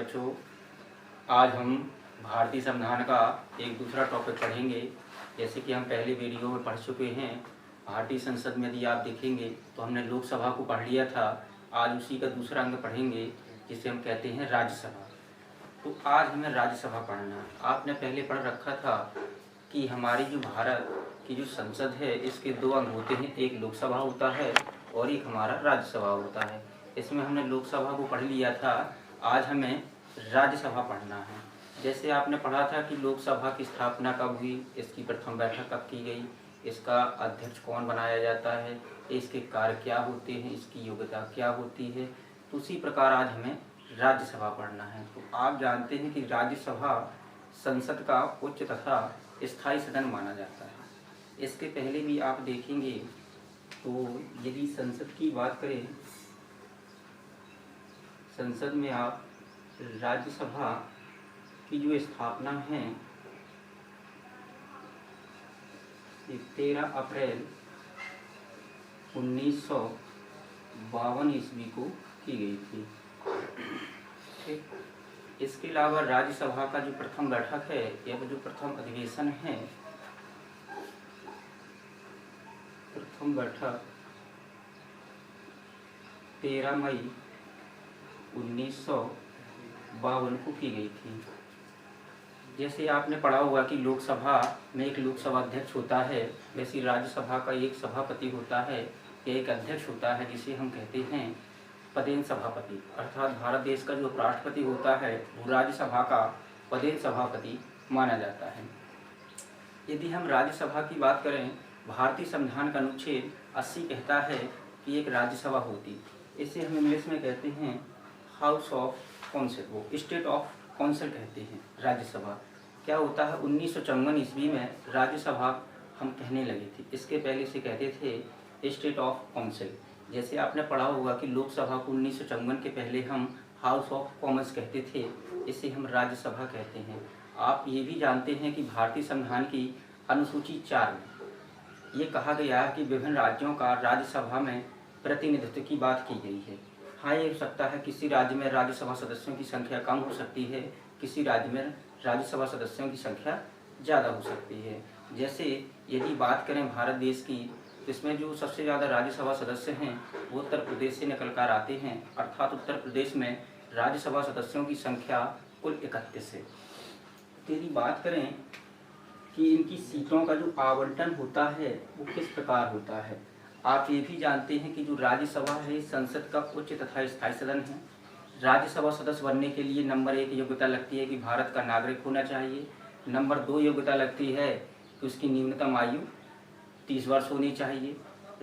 बच्चों, आज हम भारतीय संविधान का एक दूसरा टॉपिक पढ़ेंगे। जैसे कि हम पहले वीडियो में पढ़ चुके हैं, भारतीय संसद में यदि आप देखेंगे तो हमने लोकसभा को पढ़ लिया था। आज उसी का दूसरा अंग पढ़ेंगे जिसे हम कहते हैं राज्यसभा। तो आज हमें राज्यसभा पढ़ना है। आपने पहले पढ़ रखा था कि हमारी जो भारत की जो संसद है इसके दो अंग होते हैं, एक लोकसभा होता है और एक हमारा राज्यसभा होता है। इसमें हमने लोकसभा को पढ़ लिया था, आज हमें राज्यसभा पढ़ना है। जैसे आपने पढ़ा था कि लोकसभा की स्थापना कब हुई, इसकी प्रथम बैठक कब की गई, इसका अध्यक्ष कौन बनाया जाता है, इसके कार्य क्या होते हैं, इसकी योग्यता क्या होती है। तो उसी प्रकार आज हमें राज्यसभा पढ़ना है। तो आप जानते हैं कि राज्यसभा संसद का उच्च तथा स्थायी सदन माना जाता है। इसके पहले भी आप देखेंगे तो यदि संसद की बात करें, संसद में आप राज्यसभा की जो स्थापना है 13 अप्रैल 1952 ईस्वी को की गई थी। इसके अलावा राज्यसभा का जो प्रथम बैठक है या जो प्रथम अधिवेशन है, प्रथम बैठक 13 मई 1952 को की गई थी। जैसे आपने पढ़ा होगा कि लोकसभा में एक लोकसभा अध्यक्ष होता है, वैसे राज्यसभा का एक सभापति होता है या एक अध्यक्ष होता है जिसे हम कहते हैं पदेन सभापति। अर्थात भारत देश का जो राष्ट्रपति होता है वो राज्यसभा का पदेन सभापति माना जाता है। यदि हम राज्यसभा की बात करें, भारतीय संविधान का अनुच्छेद 80 कहता है कि एक राज्यसभा होती, इसे हम इंग्लिश में कहते हैं हाउस ऑफ काउंसिल, वो स्टेट ऑफ काउंसिल कहते हैं राज्यसभा। क्या होता है, 1954 ईस्वी में राज्यसभा हम कहने लगे थे, इसके पहले से कहते थे स्टेट ऑफ काउंसिल। जैसे आपने पढ़ा होगा कि लोकसभा को 1954 के पहले हम हाउस ऑफ कॉमन्स कहते थे, इसे हम राज्यसभा कहते हैं। आप ये भी जानते हैं कि भारतीय संविधान की अनुसूची 4 में ये कहा गया है कि विभिन्न राज्यों का राज्यसभा में प्रतिनिधित्व की बात की गई है। हाँ, ये हो सकता है किसी राज्य में राज्यसभा सदस्यों की संख्या कम हो सकती है, किसी राज्य में राज्यसभा सदस्यों की संख्या ज़्यादा हो सकती है। जैसे यदि बात करें भारत देश की, इसमें जो सबसे ज़्यादा राज्यसभा सदस्य हैं वो उत्तर प्रदेश से निकल कर आते हैं। अर्थात उत्तर प्रदेश में राज्यसभा सदस्यों की संख्या कुल 31 है। यदि बात करें कि इनकी सीटों का जो आवंटन होता है वो किस प्रकार होता है, आप ये भी जानते हैं कि जो राज्यसभा है संसद का उच्च तथा स्थायी सदन है। राज्यसभा सदस्य बनने के लिए नंबर 1 योग्यता लगती है कि भारत का नागरिक होना चाहिए। नंबर 2 योग्यता लगती है कि उसकी न्यूनतम आयु 30 वर्ष होनी चाहिए।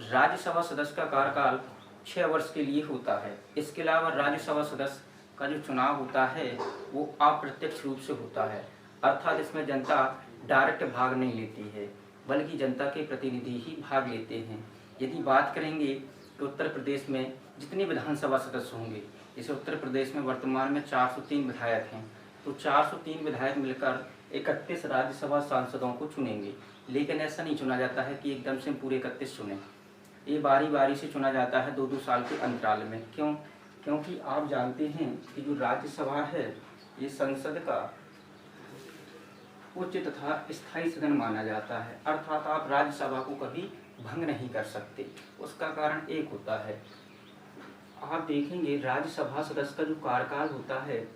राज्यसभा सदस्य का कार्यकाल 6 वर्ष के लिए होता है। इसके अलावा राज्यसभा सदस्य का जो चुनाव होता है वो अप्रत्यक्ष रूप से होता है, अर्थात इसमें जनता डायरेक्ट भाग नहीं लेती है बल्कि जनता के प्रतिनिधि ही भाग लेते हैं। यदि बात करेंगे तो उत्तर प्रदेश में जितने विधानसभा सदस्य होंगे, जैसे उत्तर प्रदेश में वर्तमान में 403 विधायक हैं, तो 403 विधायक मिलकर 31 राज्यसभा सांसदों को चुनेंगे। लेकिन ऐसा नहीं चुना जाता है कि एकदम से पूरे 31 चुने, ये बारी बारी से चुना जाता है 2-2 साल के अंतराल में। क्यों? क्योंकि आप जानते हैं कि जो राज्यसभा है ये संसद का उच्च तथा स्थायी सदन माना जाता है, अर्थात आप राज्यसभा को कभी भंग नहीं कर सकते। उसका कारण एक होता है, आप देखेंगे राज्यसभा सदस्य का जो कार्यकाल होता है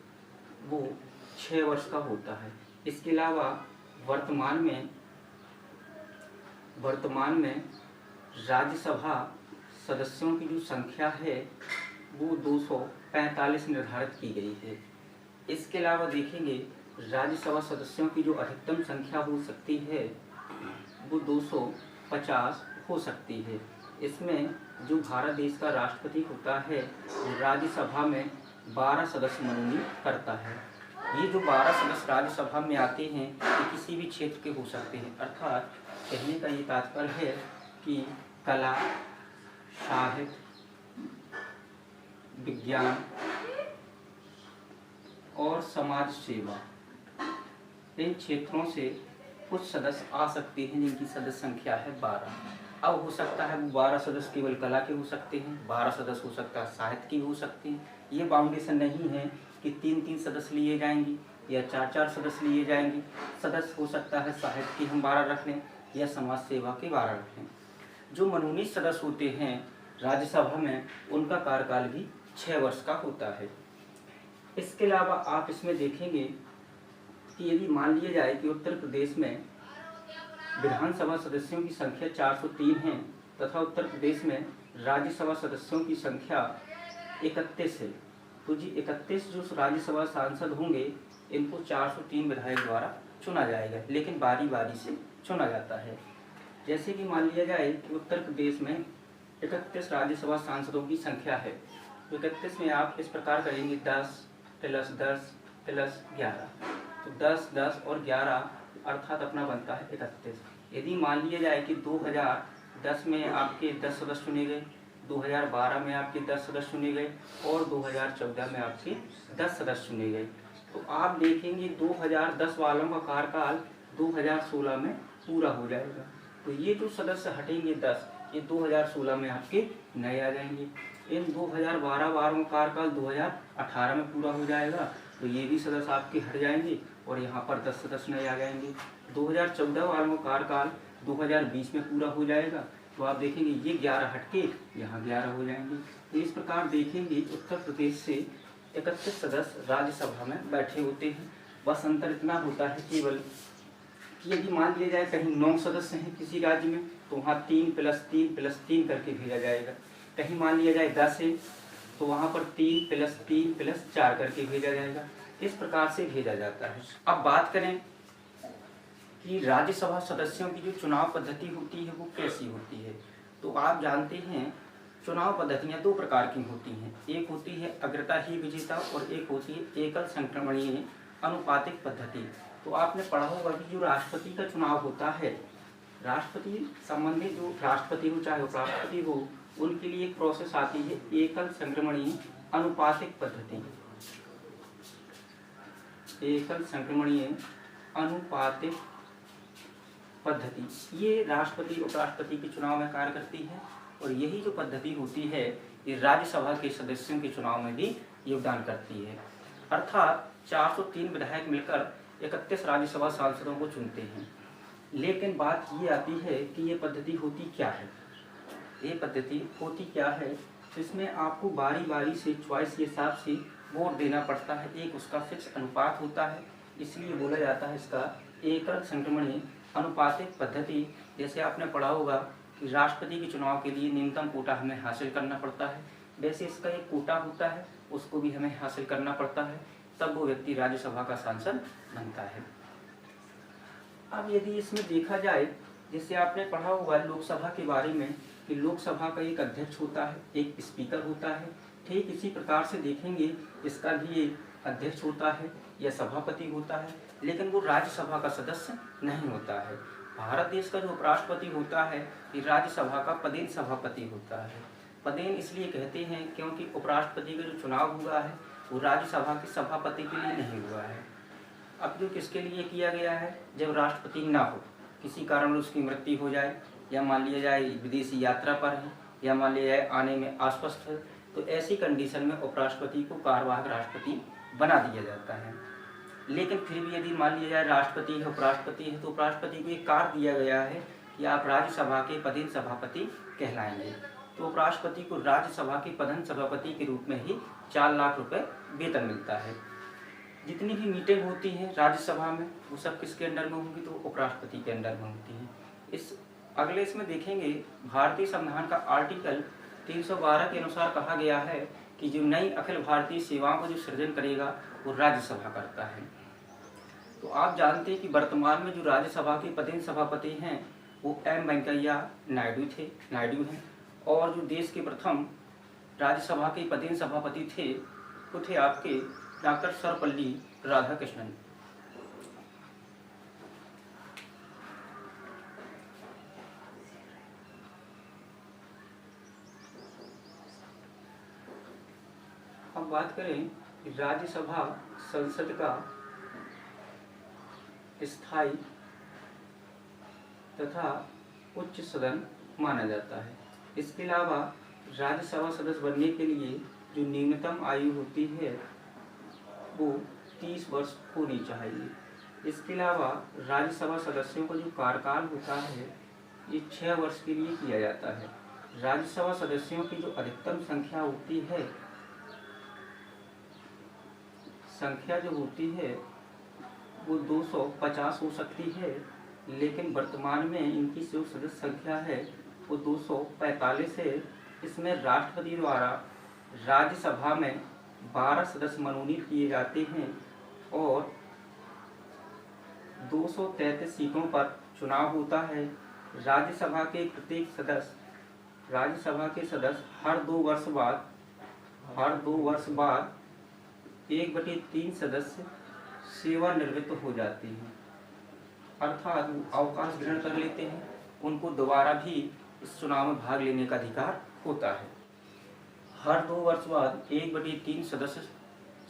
वो 6 वर्ष का होता है। इसके अलावा वर्तमान में राज्यसभा सदस्यों की जो संख्या है वो 245 निर्धारित की गई है। इसके अलावा देखेंगे राज्यसभा सदस्यों की जो अधिकतम संख्या हो सकती है वो 250 हो सकती है। इसमें जो भारत देश का राष्ट्रपति होता है वो राज्यसभा में 12 सदस्य मनोनीत करता है। ये जो 12 सदस्य राज्यसभा में आते हैं ये किसी भी क्षेत्र के हो सकते हैं, अर्थात कहने का ये तात्पर्य है कि कला, साहित्य, विज्ञान और समाज सेवा, इन क्षेत्रों से कुछ सदस्य आ सकते हैं जिनकी सदस्य संख्या है 12। अब हो सकता है वो 12 सदस्य केवल कला के हो सकते हैं, 12 सदस्य हो सकता है साहित्य के हो सकते हैं। ये बाउंडेशन नहीं है कि 3-3 सदस्य लिए जाएंगे या 4-4 सदस्य लिए जाएंगे। सदस्य हो सकता है साहित्य के हम 12 रख लें या समाज सेवा के 12 रख लें। जो मनोनीत सदस्य होते हैं राज्यसभा में, उनका कार्यकाल भी 6 वर्ष का होता है। इसके अलावा आप इसमें देखेंगे कि यदि मान लिया जाए कि उत्तर प्रदेश में विधानसभा सदस्यों की संख्या 403 है तथा उत्तर प्रदेश में राज्यसभा सदस्यों की संख्या 31 है, तो जी 31 जो राज्यसभा सांसद होंगे इनको 403 विधायक द्वारा चुना जाएगा, लेकिन बारी बारी से चुना जाता है। जैसे कि मान लिया जाए कि उत्तर प्रदेश में 31 राज्यसभा सांसदों की संख्या है, तो 31 में आप इस प्रकार करेंगे 10 + 10 + 11, तो 10, 10 और 11 अर्थात अपना बनता है 31। यदि मान लिया जाए कि 2010 में आपके 10 सदस्य चुने गए, 2012 में आपके 10 सदस्य चुने गए और 2014 में आपके 10 सदस्य चुने गए, तो आप देखेंगे 2010 वालों का कार्यकाल 2016 में पूरा हो जाएगा। तो ये जो सदस्य हटेंगे 10, ये 2016 में आपके नए आ जाएंगे। इन 2012 वालों का कार्यकाल 2018 में पूरा हो जाएगा, तो ये भी सदस्य आपके हट जाएंगे और यहाँ पर 10 सदस्य नए आ जाएंगे। 2014 वालों का कार्यकाल 2020 में पूरा हो जाएगा, तो आप देखेंगे ये 11 हटके यहाँ 11 हो जाएंगे। तो इस प्रकार देखेंगे उत्तर प्रदेश से 31 सदस्य राज्यसभा में बैठे होते हैं। बस अंतर इतना होता है केवल कि यदि मान लिया जाए कहीं 9 सदस्य हैं किसी राज्य में, तो वहाँ 3 + 3 + 3 करके भेजा जाएगा। कहीं मान लिया जाए 10 है, तो वहाँ पर 3 + 3 + 4 करके भेजा जाएगा। इस प्रकार से भेजा जाता है। अब बात करें कि राज्यसभा सदस्यों की जो चुनाव पद्धति होती है वो कैसी होती है, तो आप जानते हैं चुनाव पद्धतियाँ 2 प्रकार की होती हैं। एक होती है अग्रता ही विजेता और एक होती है एकल संक्रमणीय अनुपातिक पद्धति। तो आपने पढ़ा होगा कि जो राष्ट्रपति का चुनाव होता है, राष्ट्रपति संबंधित जो राष्ट्रपति हो चाहे उपराष्ट्रपति हो, उनके लिए एक प्रोसेस आती है एकल संक्रमणीय अनुपातिक पद्धति। एकल संक्रमणीय अनुपातिक पद्धति ये राष्ट्रपति उपराष्ट्रपति के चुनाव में कार्य करती है, और यही जो पद्धति होती है ये राज्यसभा के सदस्यों के चुनाव में भी योगदान करती है। अर्थात 403 विधायक मिलकर 31 राज्यसभा सांसदों को चुनते हैं। लेकिन बात ये आती है कि ये पद्धति होती क्या है। ये पद्धति होती क्या है, इसमें आपको बारी बारी से चॉइस के हिसाब से वोट देना पड़ता है। एक उसका फिक्स अनुपात होता है, इसलिए बोला जाता है इसका एकल संक्रमणीय अनुपातिक पद्धति। जैसे आपने पढ़ा होगा कि राष्ट्रपति के चुनाव के लिए न्यूनतम कोटा हमें हासिल करना पड़ता है, वैसे इसका एक कोटा होता है, उसको भी हमें हासिल करना पड़ता है, तब वो व्यक्ति राज्यसभा का सांसद बनता है। अब यदि इसमें देखा जाए, जैसे आपने पढ़ा होगा लोकसभा के बारे में कि लोकसभा का एक अध्यक्ष होता है, एक स्पीकर होता है, ठीक इसी प्रकार से देखेंगे इसका भी एक अध्यक्ष होता है या सभापति होता है, लेकिन वो राज्यसभा का सदस्य नहीं होता है। भारत देश का जो उपराष्ट्रपति होता है ये राज्यसभा का पदेन सभापति होता है। पदेन इसलिए कहते हैं क्योंकि उपराष्ट्रपति का जो चुनाव हुआ है वो राज्यसभा के सभापति के लिए नहीं हुआ है। अब जो किसके लिए किया गया है, जब राष्ट्रपति ना हो, किसी कारण उसकी मृत्यु हो जाए, या मान लिया जाए विदेशी यात्रा पर है, या मान लिया जाए आने में अस्वस्थ है, तो ऐसी कंडीशन में उपराष्ट्रपति को कार्यवाहक राष्ट्रपति बना दिया जाता है। लेकिन फिर भी यदि मान लिया जाए राष्ट्रपति है उपराष्ट्रपति है, तो उपराष्ट्रपति को एक कार्य दिया गया है कि आप राज्यसभा के पदेन सभापति कहलाएंगे। तो उपराष्ट्रपति को राज्यसभा के पदेन सभापति के रूप में ही 4 लाख रुपए वेतन मिलता है। जितनी भी मीटिंग होती हैं राज्यसभा में वो सब किसके अंडर में होंगी, तो उपराष्ट्रपति के अंडर में होती हैं। इस अगले इसमें देखेंगे भारतीय संविधान का आर्टिकल 312 के अनुसार कहा गया है कि जो नई अखिल भारतीय सेवाओं को जो सृजन करेगा वो राज्यसभा करता है। तो आप जानते हैं कि वर्तमान में जो राज्यसभा के पदेन सभापति हैं वो एम वेंकैया नायडू हैं, और जो देश के प्रथम राज्यसभा के पदेन सभापति थे वो थे आपके डॉक्टर सर्वपल्ली राधाकृष्णन। अब बात करें राज्यसभा संसद का स्थायी तथा उच्च सदन माना जाता है। इसके अलावा राज्यसभा सदस्य बनने के लिए जो न्यूनतम आयु होती है वो 30 वर्ष होनी चाहिए। इसके अलावा राज्यसभा सदस्यों का जो कार्यकाल होता है ये 6 वर्ष के लिए किया जाता है। राज्यसभा सदस्यों की जो अधिकतम संख्या होती है, वो 250 हो सकती है, लेकिन वर्तमान में इनकी जो सदस्य संख्या है वो 245 है। इसमें राष्ट्रपति द्वारा राज्यसभा में 12 सदस्य मनोनीत किए जाते हैं और 233 सीटों पर चुनाव होता है। राज्यसभा के सदस्य हर 2 वर्ष बाद 1/3 सदस्य सेवानिवृत्त हो जाते हैं, अर्थात अवकाश ग्रहण कर लेते हैं। उनको दोबारा भी इस चुनाव में भाग लेने का अधिकार होता है। हर 2 वर्ष बाद 1/3 सदस्य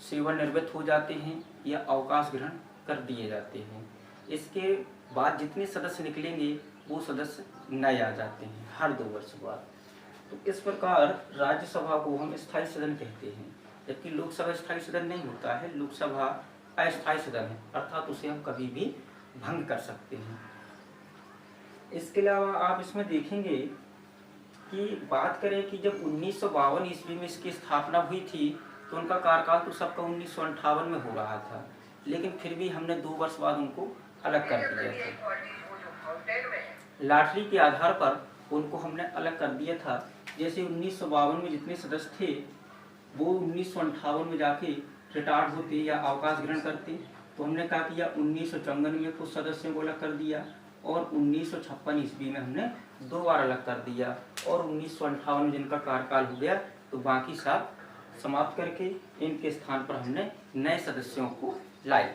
सेवानिवृत्त हो जाते हैं या अवकाश ग्रहण कर दिए जाते हैं। इसके बाद जितने सदस्य निकलेंगे वो सदस्य नए आ जाते हैं हर 2 वर्ष बाद। तो इस प्रकार राज्यसभा को हम स्थायी सदन कहते हैं, जबकि लोकसभा स्थायी सदन नहीं होता है। लोकसभा अस्थायी सदन है, अर्थात उसे हम कभी भी भंग कर सकते हैं। इसके अलावा आप इसमें देखेंगे कि बात करें कि जब 1952 ईस्वी में इसकी स्थापना हुई थी तो उनका कार्यकाल तो सबका 1958 में हो रहा था, लेकिन फिर भी हमने 2 वर्ष बाद उनको अलग कर दिया था। लॉटरी के आधार पर उनको हमने अलग कर दिया था। जैसे 1952 में जितने सदस्य थे वो 1958 में जाके रिटायर्ड होते या अवकाश ग्रहण करते, तो हमने क्या किया 1954 में कुछ सदस्यों को अलग कर दिया और 1956 ईस्वी में हमने 2 बार अलग कर दिया और 1958 में जिनका कार्यकाल हो गया तो बाकी सब समाप्त करके इनके स्थान पर हमने नए सदस्यों को लाए।